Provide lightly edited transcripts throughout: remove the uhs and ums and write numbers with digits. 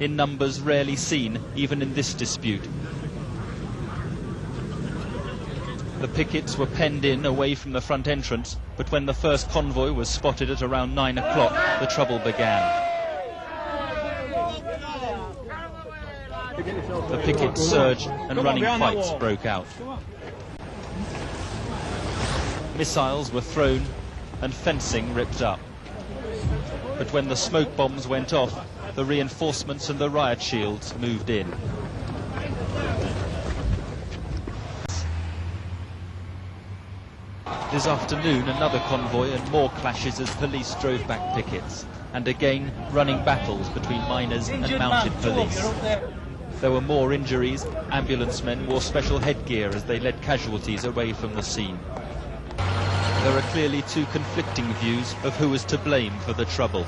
in numbers rarely seen even in this dispute. The pickets were penned in away from the front entrance, but when the first convoy was spotted at around 9 o'clock, the trouble began. The pickets surged and running fights broke out. Missiles were thrown and fencing ripped up. But when the smoke bombs went off, the reinforcements and the riot shields moved in. This afternoon, another convoy and more clashes as police drove back pickets, and again running battles between miners and mounted police. There were more injuries. Ambulance men wore special headgear as they led casualties away from the scene. There are clearly two conflicting views of who is to blame for the trouble.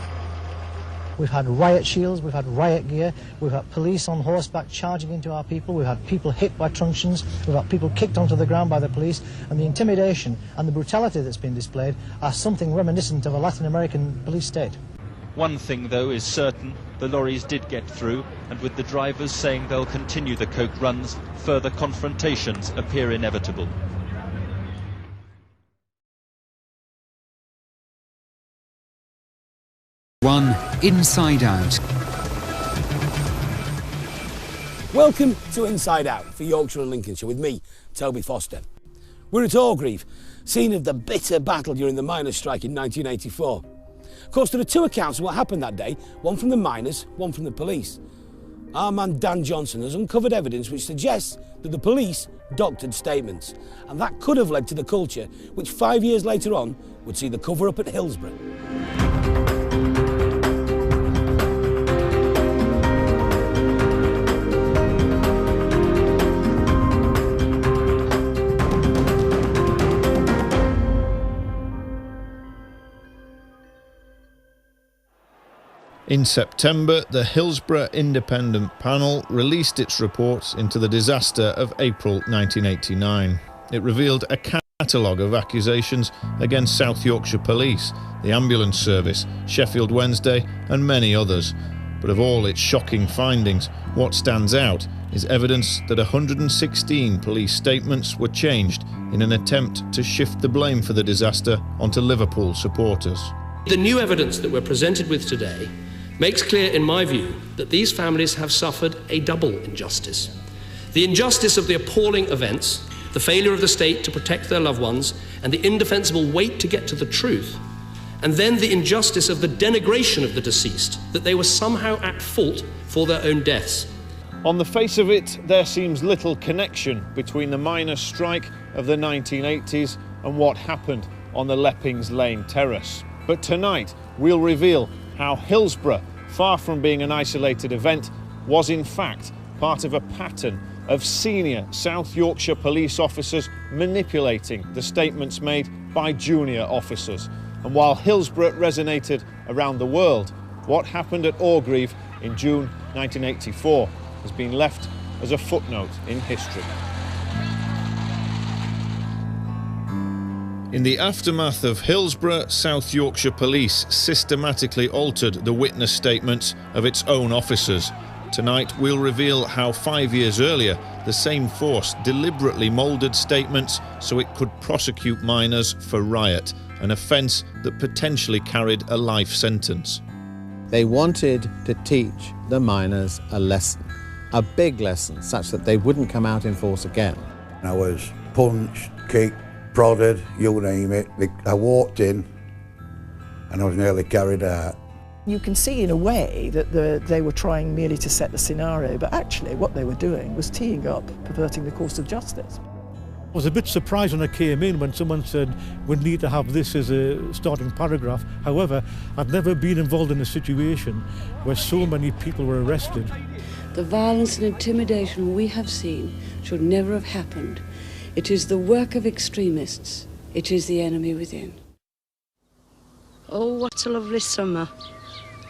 We've had riot shields, we've had riot gear, we've had police on horseback charging into our people, we've had people hit by truncheons, we've had people kicked onto the ground by the police, and the intimidation and the brutality that's been displayed are something reminiscent of a Latin American police state. One thing, though, is certain. The lorries did get through, and with the drivers saying they'll continue the coke runs, further confrontations appear inevitable. One Inside Out. Welcome to Inside Out for Yorkshire and Lincolnshire with me, Toby Foster. We're at Orgreave, scene of the bitter battle during the miners' strike in 1984. Of course, there are two accounts of what happened that day, one from the miners, one from the police. Our man Dan Johnson has uncovered evidence which suggests that the police doctored statements, and that could have led to the culture which 5 years later on would see the cover-up at Hillsborough. In September, the Hillsborough Independent Panel released its reports into the disaster of April 1989. It revealed a catalogue of accusations against South Yorkshire Police, the Ambulance Service, Sheffield Wednesday and many others. But of all its shocking findings, what stands out is evidence that 116 police statements were changed in an attempt to shift the blame for the disaster onto Liverpool supporters. The new evidence that we're presented with today makes clear, in my view, that these families have suffered a double injustice. The injustice of the appalling events, the failure of the state to protect their loved ones, and the indefensible wait to get to the truth, and then the injustice of the denigration of the deceased, that they were somehow at fault for their own deaths. On the face of it, there seems little connection between the miners' strike of the 1980s and what happened on the Leppings Lane terrace. But tonight, we'll reveal how Hillsborough, far from being an isolated event, was in fact part of a pattern of senior South Yorkshire police officers manipulating the statements made by junior officers. And while Hillsborough resonated around the world, what happened at Orgreave in June 1984 has been left as a footnote in history. In the aftermath of Hillsborough, South Yorkshire Police systematically altered the witness statements of its own officers. Tonight we'll reveal how 5 years earlier the same force deliberately moulded statements so it could prosecute miners for riot, an offence that potentially carried a life sentence. They wanted to teach the miners a lesson, a big lesson, such that they wouldn't come out in force again. I was punched, kicked, prodded, you name it. I walked in and I was nearly carried out. You can see in a way that they were trying merely to set the scenario, but actually what they were doing was teeing up perverting the course of justice. I was a bit surprised when I came in when someone said we need to have this as a starting paragraph. However, I've never been involved in a situation where so many people were arrested. The violence and intimidation we have seen should never have happened. It is the work of extremists. It is the enemy within. Oh, what a lovely summer.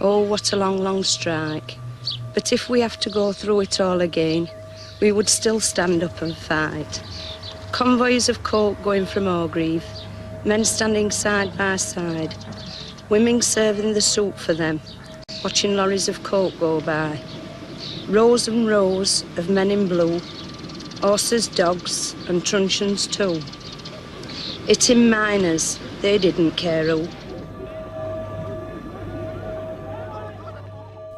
Oh, what a long, long strike. But if we have to go through it all again, we would still stand up and fight. Convoys of coke going from Orgreave, men standing side by side, women serving the soup for them, watching lorries of coke go by. rows and rows of men in blue, horses, dogs and truncheons too. Hitting miners, they didn't care who.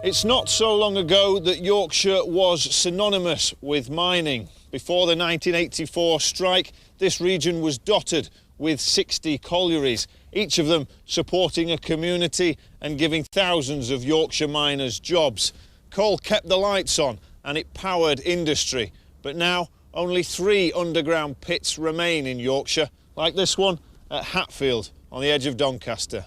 It's not so long ago that Yorkshire was synonymous with mining. Before the 1984 strike, this region was dotted with 60 collieries, each of them supporting a community and giving thousands of Yorkshire miners jobs. Coal kept the lights on and it powered industry. But now only 3 underground pits remain in Yorkshire, like this one at Hatfield on the edge of Doncaster.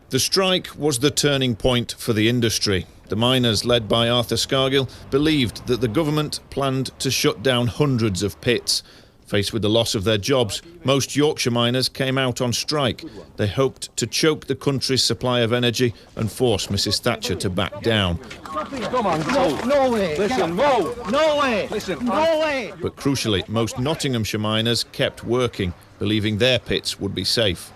The strike was the turning point for the industry. The miners, led by Arthur Scargill, believed that the government planned to shut down hundreds of pits. Faced with the loss of their jobs, most Yorkshire miners came out on strike. They hoped to choke the country's supply of energy and force Mrs Thatcher to back down. Come on, no way. Listen, no way. Listen, no way. But crucially, most Nottinghamshire miners kept working, believing their pits would be safe.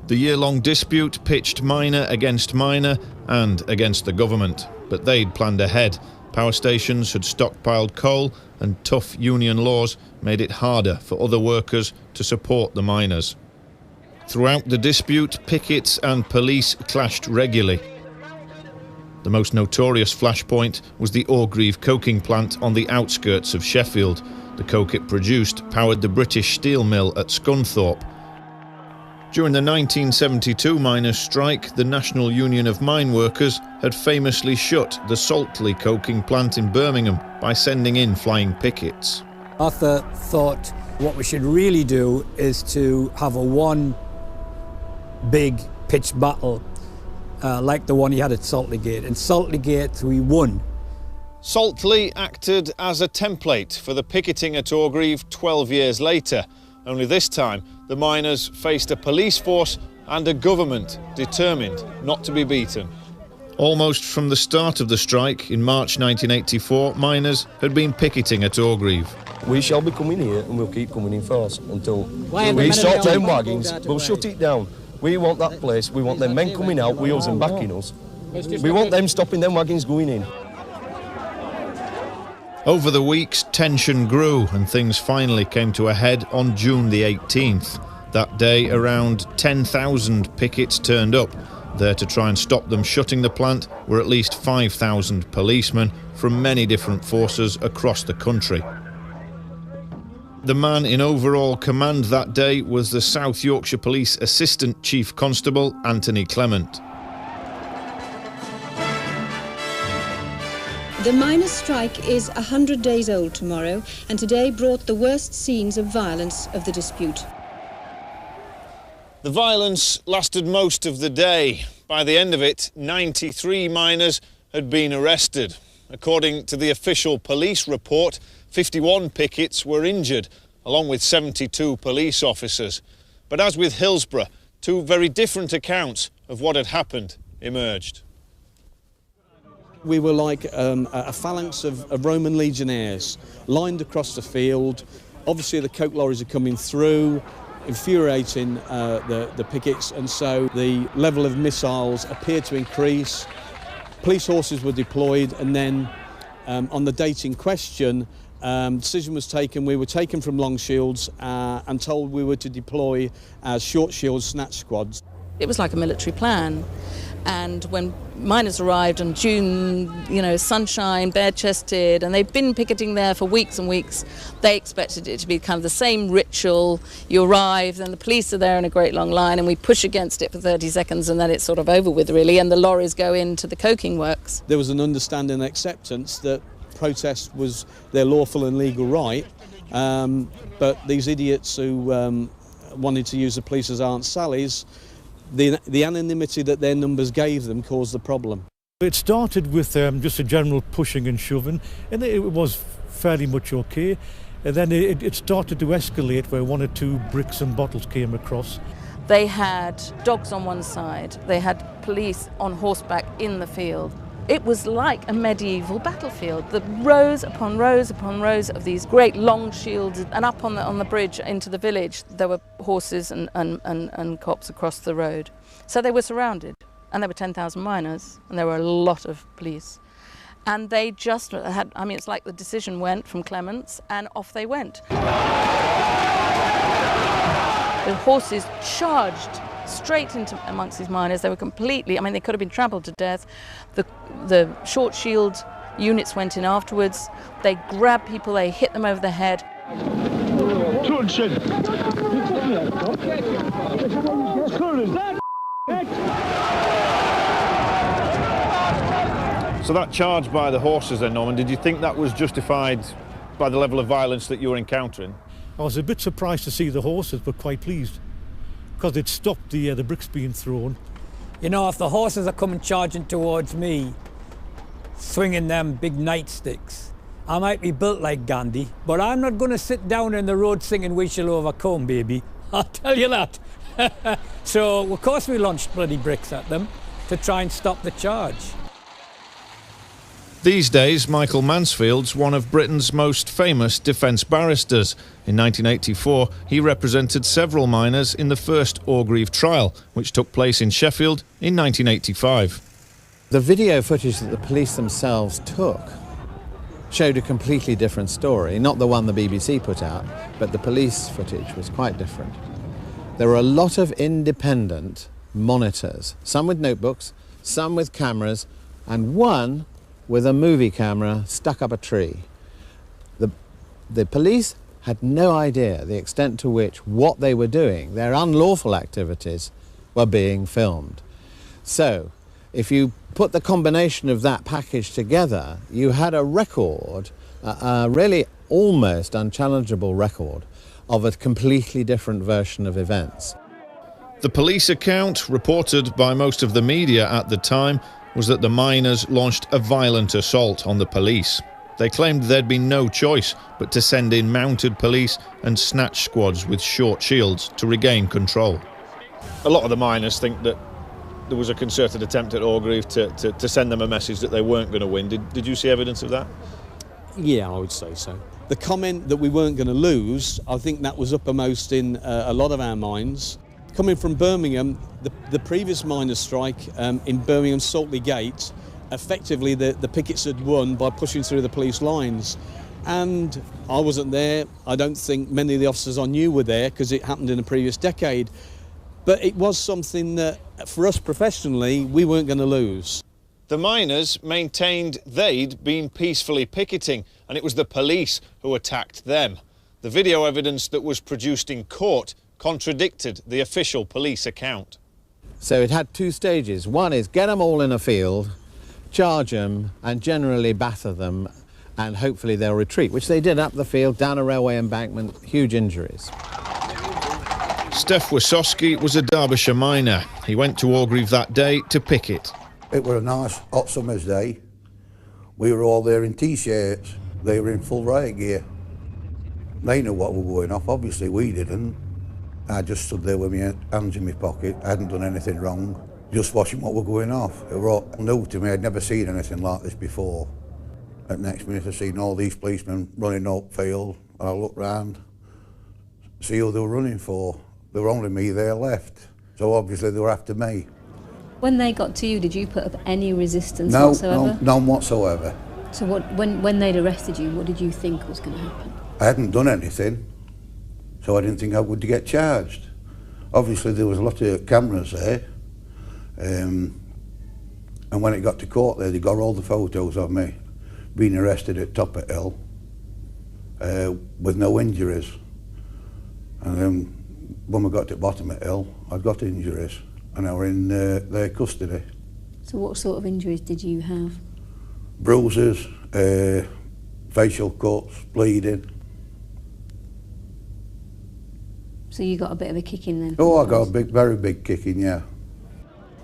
The year-long dispute pitched miner against miner and against the government, but they'd planned ahead. Power stations had stockpiled coal and tough union laws made it harder for other workers to support the miners. Throughout the dispute, pickets and police clashed regularly. The most notorious flashpoint was the Orgreave coking plant on the outskirts of Sheffield. The coke it produced powered the British steel mill at Scunthorpe. During the 1972 miners' strike, the National Union of Mine Workers had famously shut the Saltley coking plant in Birmingham by sending in flying pickets. Arthur thought what we should really do is to have one big pitched battle like the one he had at Saltley. In Saltley we won. Saltley acted as a template for the picketing at Orgreave 12 years later. Only this time, the miners faced a police force and a government determined not to be beaten. Almost from the start of the strike in March 1984, miners had been picketing at Orgreave. We shall be coming here and we'll keep coming in force until we stop them wagons. We'll shut it down. We want that place. We want them men coming out, wheels and backing us. We want them stopping them wagons going in. Over the weeks, tension grew and things finally came to a head on June the 18th. That day, around 10,000 pickets turned up. There to try and stop them shutting the plant were at least 5,000 policemen from many different forces across the country. The man in overall command that day was the South Yorkshire Police Assistant Chief Constable Anthony Clement. The miners' strike is 100 days old tomorrow, and today brought the worst scenes of violence of the dispute. The violence lasted most of the day. By the end of it, 93 miners had been arrested. According to the official police report, 51 pickets were injured, along with 72 police officers. But as with Hillsborough, 2 very different accounts of what had happened emerged. We were like a phalanx of Roman legionnaires lined across the field. Obviously the coke lorries are coming through, infuriating the pickets, and so the level of missiles appeared to increase. Police horses were deployed, and then on the date in question, decision was taken. We were taken from long shields and told we were to deploy as short shield snatch squads. It was like a military plan. And when miners arrived in June, sunshine, bare-chested, and they've been picketing there for weeks and weeks, they expected it to be kind of the same ritual. You arrive, and the police are there in a great long line, and we push against it for 30 seconds, and then it's sort of over with, really, and the lorries go into the coking works. There was an understanding and acceptance that protest was their lawful and legal right, but these idiots who wanted to use the police as Aunt Sally's, the anonymity that their numbers gave them caused the problem. It started with just a general pushing and shoving, and it was fairly much okay. And then it started to escalate where 1 or 2 bricks and bottles came across. They had dogs on one side, they had police on horseback in the field. It was like a medieval battlefield. The rows upon rows upon rows of these great long shields, and up on the bridge into the village there were horses and cops across the road. So they were surrounded, and there were 10,000 miners, and there were a lot of police. And they just had, I mean, it's like the decision went from Clements and off they went. The horses charged straight into amongst these miners. They were completely, I mean, they could have been trampled to death. The short shield units went in afterwards. They grabbed people, they hit them over the head. So that charge by the horses then, Norman, did you think that was justified by the level of violence that you were encountering? I was a bit surprised to see the horses, but quite pleased, because it stopped the bricks being thrown. You know, if the horses are coming charging towards me, swinging them big nightsticks, I might be built like Gandhi, but I'm not going to sit down in the road singing "We Shall Overcome," baby. I'll tell you that. So, of course, we launched bloody bricks at them to try and stop the charge. These days, Michael Mansfield's one of Britain's most famous defence barristers. In 1984, he represented several miners in the first Orgreave trial, which took place in Sheffield in 1985. The video footage that the police themselves took showed a completely different story. Not the one the BBC put out, but the police footage was quite different. There were a lot of independent monitors, some with notebooks, some with cameras, and one with a movie camera stuck up a tree. The police had no idea the extent to which what they were doing, their unlawful activities, were being filmed. So, if you put the combination of that package together, you had a record, a really almost unchallengeable record, of a completely different version of events. The police account, reported by most of the media at the time, was that the miners launched a violent assault on the police. They claimed there'd been no choice but to send in mounted police and snatch squads with short shields to regain control. A lot of the miners think that there was a concerted attempt at Orgreave to send them a message that they weren't going to win. Did you see evidence of that? Yeah, I would say so. The comment that we weren't going to lose, I think that was uppermost in a lot of our minds. Coming from Birmingham, the previous miners' strike in Birmingham Saltley Gate, effectively the pickets had won by pushing through the police lines. And I wasn't there. I don't think many of the officers I knew were there because it happened in a previous decade. But it was something that, for us professionally, we weren't going to lose. The miners maintained they'd been peacefully picketing, and it was the police who attacked them. The video evidence that was produced in court contradicted the official police account. So it had two stages. One is get them all in a field, charge them, and generally batter them, and hopefully they'll retreat, which they did up the field, down a railway embankment, huge injuries. Steph Wasowski was a Derbyshire miner. He went to Orgreave that day to picket. It was a nice hot summer's day. We were all there in T-shirts. They were in full riot gear. They knew what was going off, obviously we didn't. I just stood there with my hands in my pocket. I hadn't done anything wrong, just watching what was going off. It was all new to me. I'd never seen anything like this before. At next minute I seen all these policemen running up field. I looked round, see who they were running for. There were only me there left, so obviously they were after me. When they got to you, did you put up any resistance whatsoever? No, none whatsoever. So when they'd arrested you, what did you think was going to happen? I hadn't done anything, so I didn't think I would get charged. Obviously there was a lot of cameras there, and when it got to court there, they got all the photos of me being arrested at top of Hill with no injuries. And then when we got to the bottom of Hill, I'd got injuries and I were in their custody. So what sort of injuries did you have? Bruises, facial cuts, bleeding. So you got a bit of a kick-in then? Oh, I got a very big kick-in, yeah.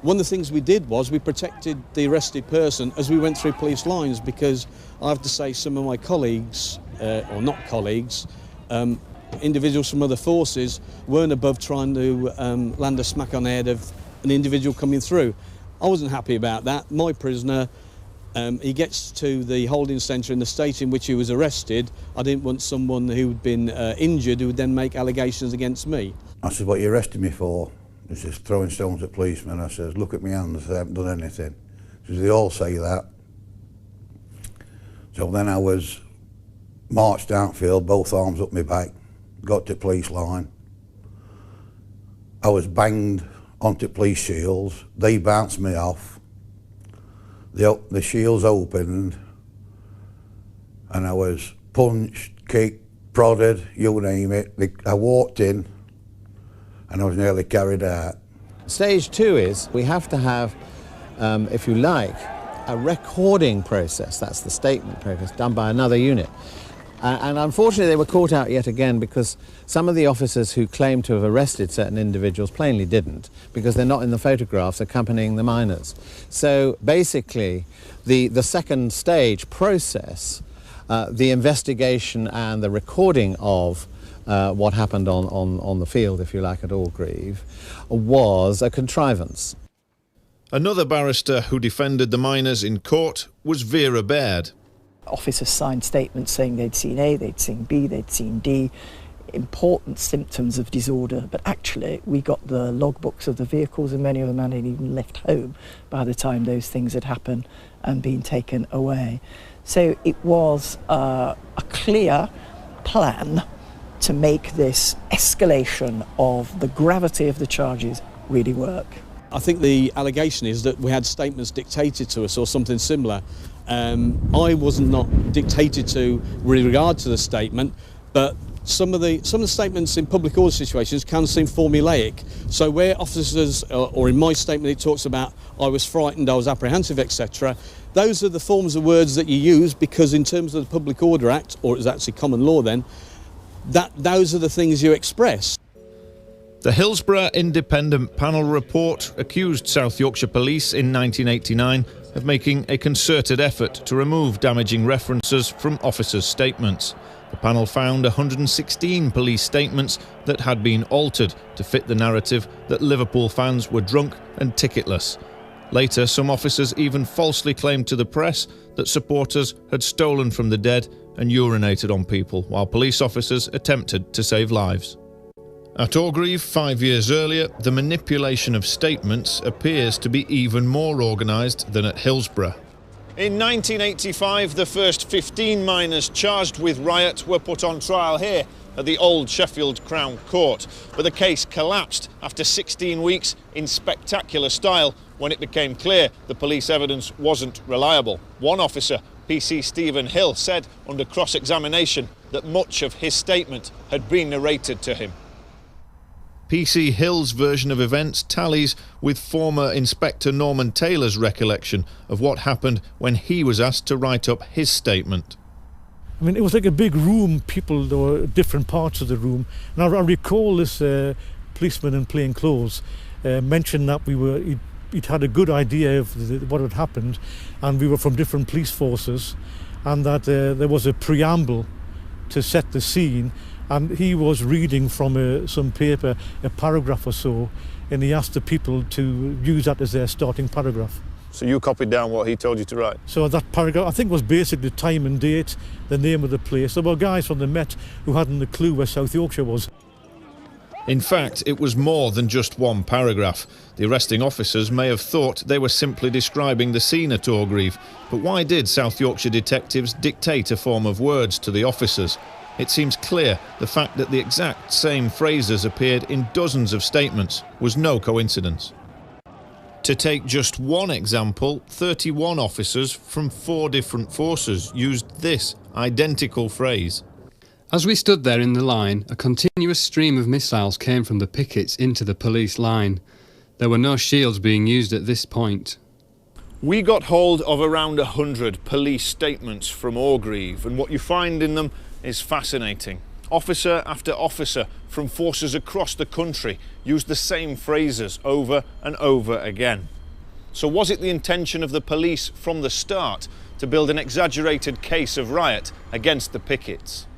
One of the things we did was we protected the arrested person as we went through police lines, because I have to say some of my colleagues, or not colleagues, individuals from other forces weren't above trying to land a smack on the head of an individual coming through. I wasn't happy about that. My prisoner, he gets to the holding centre in the state in which he was arrested. I didn't want someone who'd been injured who would then make allegations against me. I said, what are you arresting me for? He says, throwing stones at policemen. I says, look at my hands, I haven't done anything. He says, they all say that. So then I was marched downfield, both arms up my back, got to police line. I was banged onto police shields. They bounced me off. The shields opened, and I was punched, kicked, prodded, you name it. I walked in, and I was nearly carried out. Stage 2 is we have to have, if you like, a recording process. That's the statement process done by another unit. And unfortunately they were caught out yet again because some of the officers who claimed to have arrested certain individuals plainly didn't, because they're not in the photographs accompanying the miners. So basically the second stage process, the investigation and the recording of what happened on the field, if you like, at Orgreave, was a contrivance. Another barrister who defended the miners in court was Vera Baird. Officers signed statements saying they'd seen A, they'd seen B, they'd seen D, important symptoms of disorder, but actually we got the logbooks of the vehicles and many of them hadn't even left home by the time those things had happened and been taken away. So it was a clear plan to make this escalation of the gravity of the charges really work. I think the allegation is that we had statements dictated to us or something similar. I was not dictated to with regard to the statement, but some of the statements in public order situations can seem formulaic. So where officers, or in my statement it talks about I was frightened, I was apprehensive, etc., those are the forms of words that you use because in terms of the Public Order Act, or it was actually common law then, those are the things you express. The Hillsborough Independent Panel report accused South Yorkshire Police in 1989 of making a concerted effort to remove damaging references from officers' statements. The panel found 116 police statements that had been altered to fit the narrative that Liverpool fans were drunk and ticketless. Later, some officers even falsely claimed to the press that supporters had stolen from the dead and urinated on people, while police officers attempted to save lives. At Orgreave 5 years earlier, the manipulation of statements appears to be even more organised than at Hillsborough. In 1985, the first 15 miners charged with riot were put on trial here at the Old Sheffield Crown Court, but the case collapsed after 16 weeks in spectacular style when it became clear the police evidence wasn't reliable. One officer, PC Stephen Hill, said under cross-examination that much of his statement had been narrated to him. PC Hill's version of events tallies with former Inspector Norman Taylor's recollection of what happened when he was asked to write up his statement. I mean, it was like a big room, there were different parts of the room. And I recall this policeman in plain clothes mentioned that he'd had a good idea of what had happened, and we were from different police forces, and that there was a preamble to set the scene. And he was reading from some paper, a paragraph or so, and he asked the people to use that as their starting paragraph. So you copied down what he told you to write? So that paragraph, I think, was basically the time and date, the name of the place. There were guys from the Met who hadn't a clue where South Yorkshire was. In fact, it was more than just one paragraph. The arresting officers may have thought they were simply describing the scene at Orgreave, but why did South Yorkshire detectives dictate a form of words to the officers? It seems clear the fact that the exact same phrases appeared in dozens of statements was no coincidence. To take just one example, 31 officers from 4 different forces used this identical phrase. As we stood there in the line, a continuous stream of missiles came from the pickets into the police line. There were no shields being used at this point. We got hold of around 100 police statements from Orgreave, and what you find in them is fascinating. Officer after officer from forces across the country used the same phrases over and over again. So was it the intention of the police from the start to build an exaggerated case of riot against the pickets?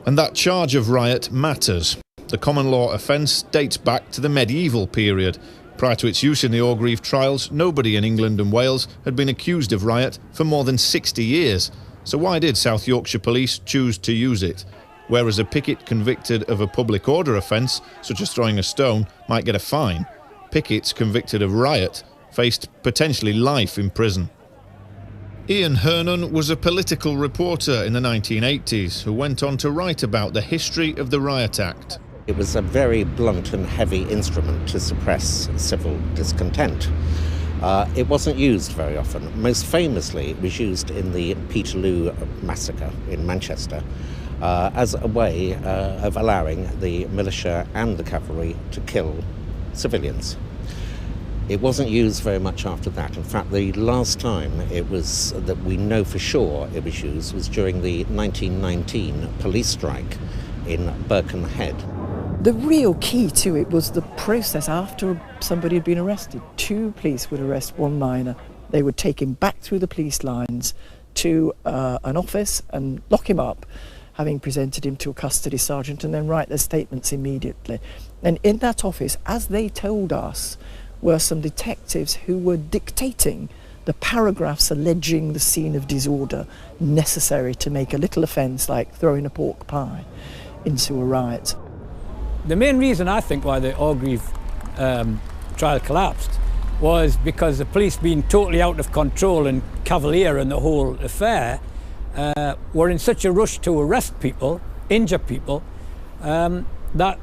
And that charge of riot matters. The common law offence dates back to the medieval period. Prior to its use in the Orgreave trials, nobody in England and Wales had been accused of riot for more than 60 years. So why did South Yorkshire Police choose to use it? Whereas a picket convicted of a public order offence, such as throwing a stone, might get a fine, pickets convicted of riot faced potentially life in prison. Ian Hernon was a political reporter in the 1980s who went on to write about the history of the Riot Act. It was a very blunt and heavy instrument to suppress civil discontent. It wasn't used very often. Most famously, it was used in the Peterloo massacre in Manchester as a way of allowing the militia and the cavalry to kill civilians. It wasn't used very much after that. In fact, the last time it was that we know for sure it was used was during the 1919 police strike in Birkenhead. The real key to it was the process after somebody had been arrested. 2 police would arrest 1 minor. They would take him back through the police lines to an office and lock him up, having presented him to a custody sergeant, and then write their statements immediately. And in that office, as they told us, were some detectives who were dictating the paragraphs alleging the scene of disorder necessary to make a little offence like throwing a pork pie into a riot. The main reason I think why the Orgreave trial collapsed was because the police, being totally out of control and cavalier in the whole affair, were in such a rush to arrest people, injure people, that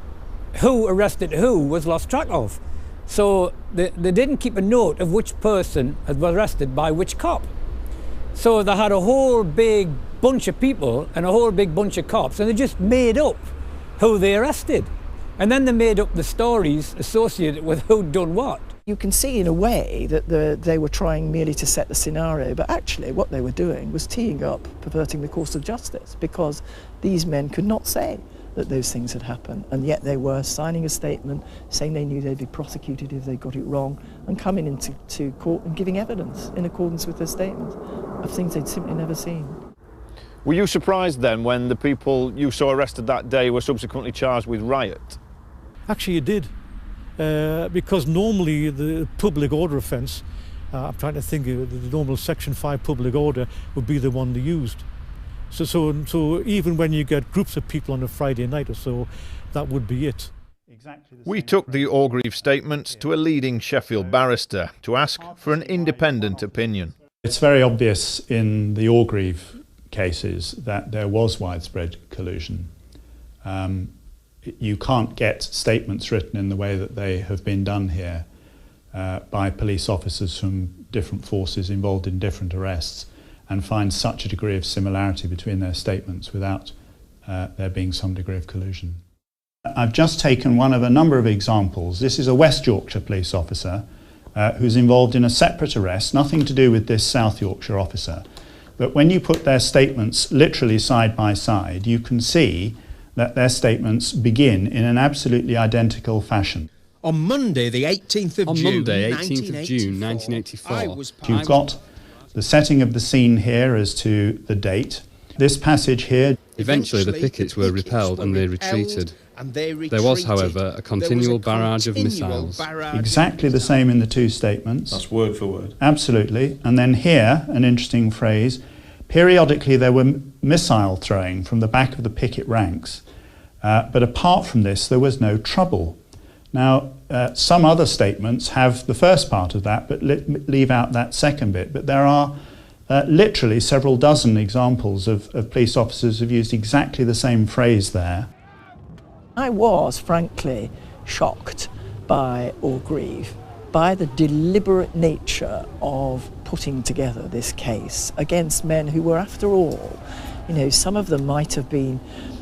who arrested who was lost track of. So they didn't keep a note of which person was arrested by which cop. So they had a whole big bunch of people and a whole big bunch of cops, and they just made up who they arrested. And then they made up the stories associated with who'd done what. You can see in a way that they were trying merely to set the scenario, but actually what they were doing was teeing up perverting the course of justice, because these men could not say that those things had happened, and yet they were signing a statement saying they knew they'd be prosecuted if they got it wrong, and coming into court and giving evidence in accordance with their statements of things they'd simply never seen. Were you surprised then when the people you saw arrested that day were subsequently charged with riot? Actually, it did, because normally the public order offence, I'm trying to think, the normal Section 5 public order would be the one they used. So even when you get groups of people on a Friday night or so, that would be it. We took the Orgreave statements to a leading Sheffield barrister to ask for an independent opinion. It's very obvious in the Orgreave cases that there was widespread collusion. You can't get statements written in the way that they have been done here by police officers from different forces involved in different arrests, and find such a degree of similarity between their statements without there being some degree of collusion. I've just taken one of a number of examples. This is a West Yorkshire police officer who's involved in a separate arrest, nothing to do with this South Yorkshire officer. But when you put their statements literally side by side, you can see that their statements begin in an absolutely identical fashion. On Monday, the 18th of June, 1984, you've got the setting of the scene here as to the date. This passage here. Eventually the pickets were repelled and they retreated. There was, however, a continual barrage of missiles. Exactly the same in the 2 statements. That's word for word. Absolutely. And then here, an interesting phrase, periodically there were missile throwing from the back of the picket ranks. But apart from this, there was no trouble. Now, some other statements have the first part of that, but leave out that second bit. But there are literally several dozen examples of police officers who've used exactly the same phrase there. I was, frankly, shocked by Orgreave, by the deliberate nature of putting together this case against men who were, after all, you know, some of them might have been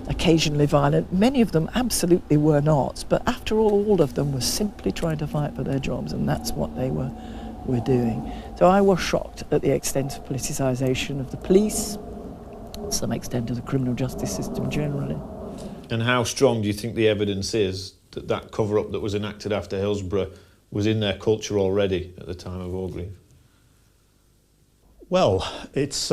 occasionally violent, many of them absolutely were not, but after all of them were simply trying to fight for their jobs, and that's what they were doing. So I was shocked at the extent of politicisation of the police, to some extent of the criminal justice system generally. And how strong do you think the evidence is that that cover-up that was enacted after Hillsborough was in their culture already at the time of Orgreave? Well, it's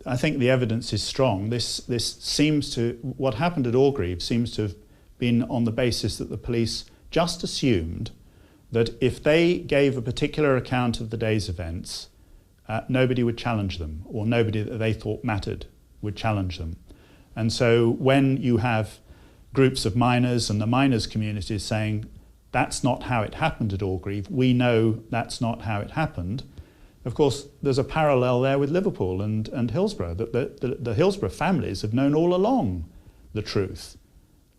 I think the evidence is strong. This seems to, what happened at Orgreave seems to have been on the basis that the police just assumed that if they gave a particular account of the day's events, nobody would challenge them, or nobody that they thought mattered would challenge them. And so when you have groups of miners and the miners' communities saying, that's not how it happened at Orgreave, we know that's not how it happened, Of course, there's a parallel there with Liverpool and Hillsborough, that the Hillsborough families have known all along the truth.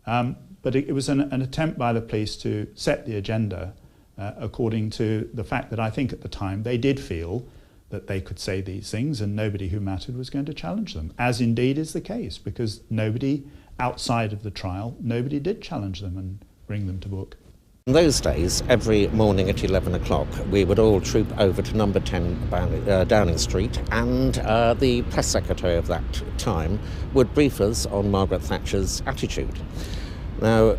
But it was an attempt by the police to set the agenda according to the fact that I think at the time they did feel that they could say these things and nobody who mattered was going to challenge them, as indeed is the case, because nobody outside of the trial, nobody did challenge them and bring them to book. In those days, every morning at 11 o'clock, we would all troop over to number 10 Downing Street, and the press secretary of that time would brief us on Margaret Thatcher's attitude. Now,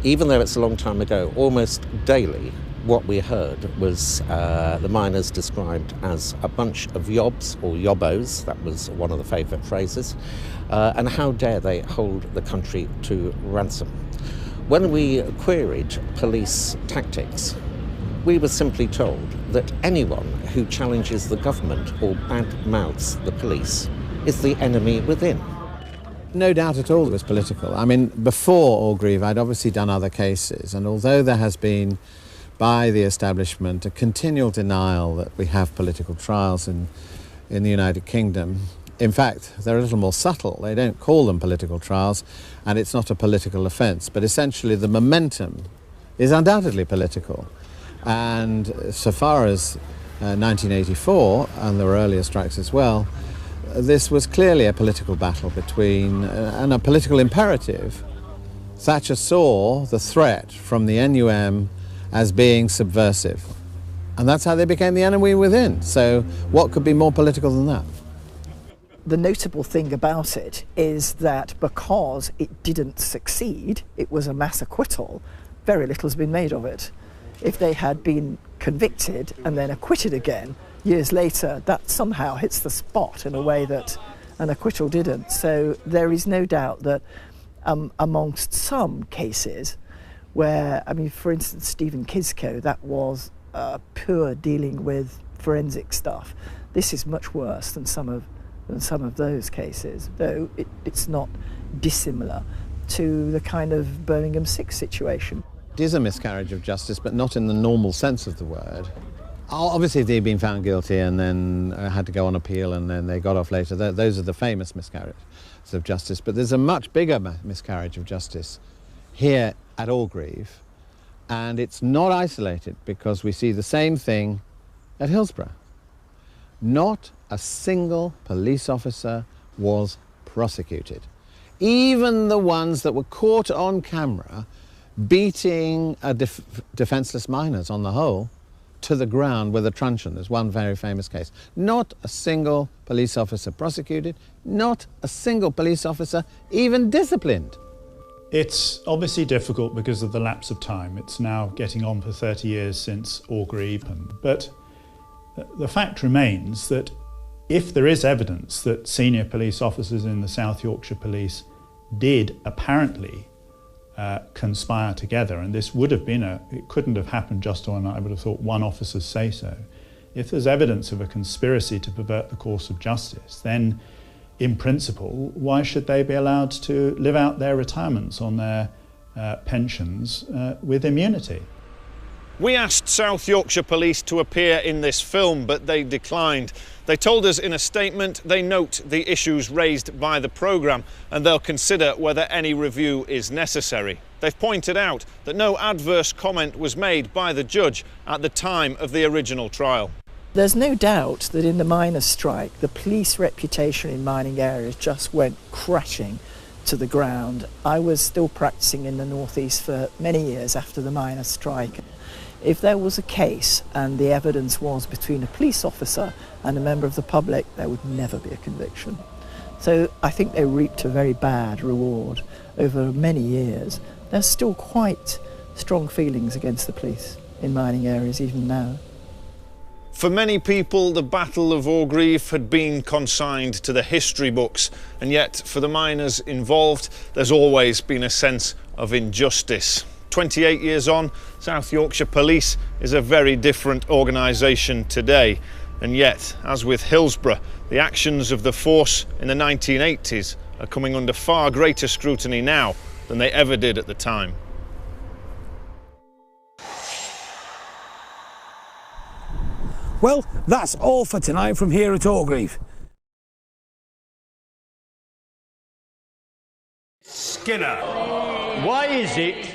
even though it's a long time ago, almost daily, what we heard was the miners described as a bunch of yobs or yobbos, that was one of the favourite phrases, and how dare they hold the country to ransom. When we queried police tactics, we were simply told that anyone who challenges the government or bad-mouths the police is the enemy within. No doubt at all it was political. I mean, before Orgreave, I'd obviously done other cases, and although there has been, by the establishment, a continual denial that we have political trials in the United Kingdom, in fact, they're a little more subtle. They don't call them political trials, and it's not a political offence, but essentially the momentum is undoubtedly political. And so far as 1984, and there were earlier strikes as well, this was clearly a political battle between, and a political imperative. Thatcher saw the threat from the NUM as being subversive, and that's how they became the enemy within. So what could be more political than that? The notable thing about it is that because it didn't succeed, it was a mass acquittal, very little's been made of it. If they had been convicted and then acquitted again years later, that somehow hits the spot in a way that an acquittal didn't. So there is no doubt that amongst some cases where, I mean, for instance, Stephen Kisco, that was pure dealing with forensic stuff. This is much worse than some of those cases, though it's not dissimilar to the kind of Birmingham 6 situation. It is a miscarriage of justice, but not in the normal sense of the word. Obviously, if they'd been found guilty and then had to go on appeal and then they got off later, those are the famous miscarriages of justice. But there's a much bigger miscarriage of justice here at Orgreave, and it's not isolated because we see the same thing at Hillsborough. Not a single police officer was prosecuted. Even the ones that were caught on camera beating defenceless miners on the whole to the ground with a truncheon. There's one very famous case. Not a single police officer prosecuted, not a single police officer even disciplined. It's obviously difficult because of the lapse of time. It's now getting on for 30 years since Orgreave, but the fact remains that if there is evidence that senior police officers in the South Yorkshire Police did apparently conspire together, and this would have been it couldn't have happened just on, I would have thought, one officer's say-so. If there's evidence of a conspiracy to pervert the course of justice, then in principle, why should they be allowed to live out their retirements on their pensions with immunity? We asked South Yorkshire Police to appear in this film, but they declined. They told us in a statement they note the issues raised by the programme and they'll consider whether any review is necessary. They've pointed out that no adverse comment was made by the judge at the time of the original trial. There's no doubt that in the miners' strike, the police reputation in mining areas just went crashing to the ground. I was still practising in the northeast for many years after the miners' strike. If there was a case and the evidence was between a police officer and a member of the public, there would never be a conviction. So I think they reaped a very bad reward over many years. There's still quite strong feelings against the police in mining areas even now. For many people, the Battle of Orgreave had been consigned to the history books, and yet for the miners involved, there's always been a sense of injustice. 28 years on, South Yorkshire Police is a very different organisation today, and yet, as with Hillsborough, the actions of the force in the 1980s are coming under far greater scrutiny now than they ever did at the time. Well, that's all for tonight from here at Orgreave. Skinner, why is it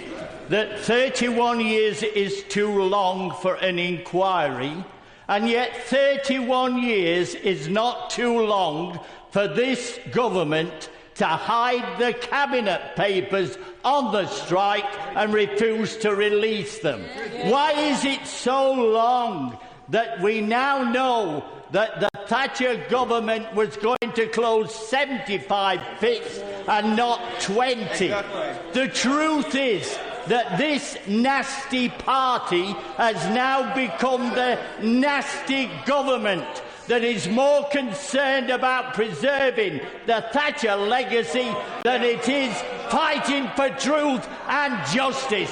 that 31 years is too long for an inquiry, and yet 31 years is not too long for this government to hide the cabinet papers on the strike and refuse to release them? Why is it so long that we now know that the Thatcher government was going to close 75 pits and not 20? The truth is that this nasty party has now become the nasty government that is more concerned about preserving the Thatcher legacy than it is fighting for truth and justice.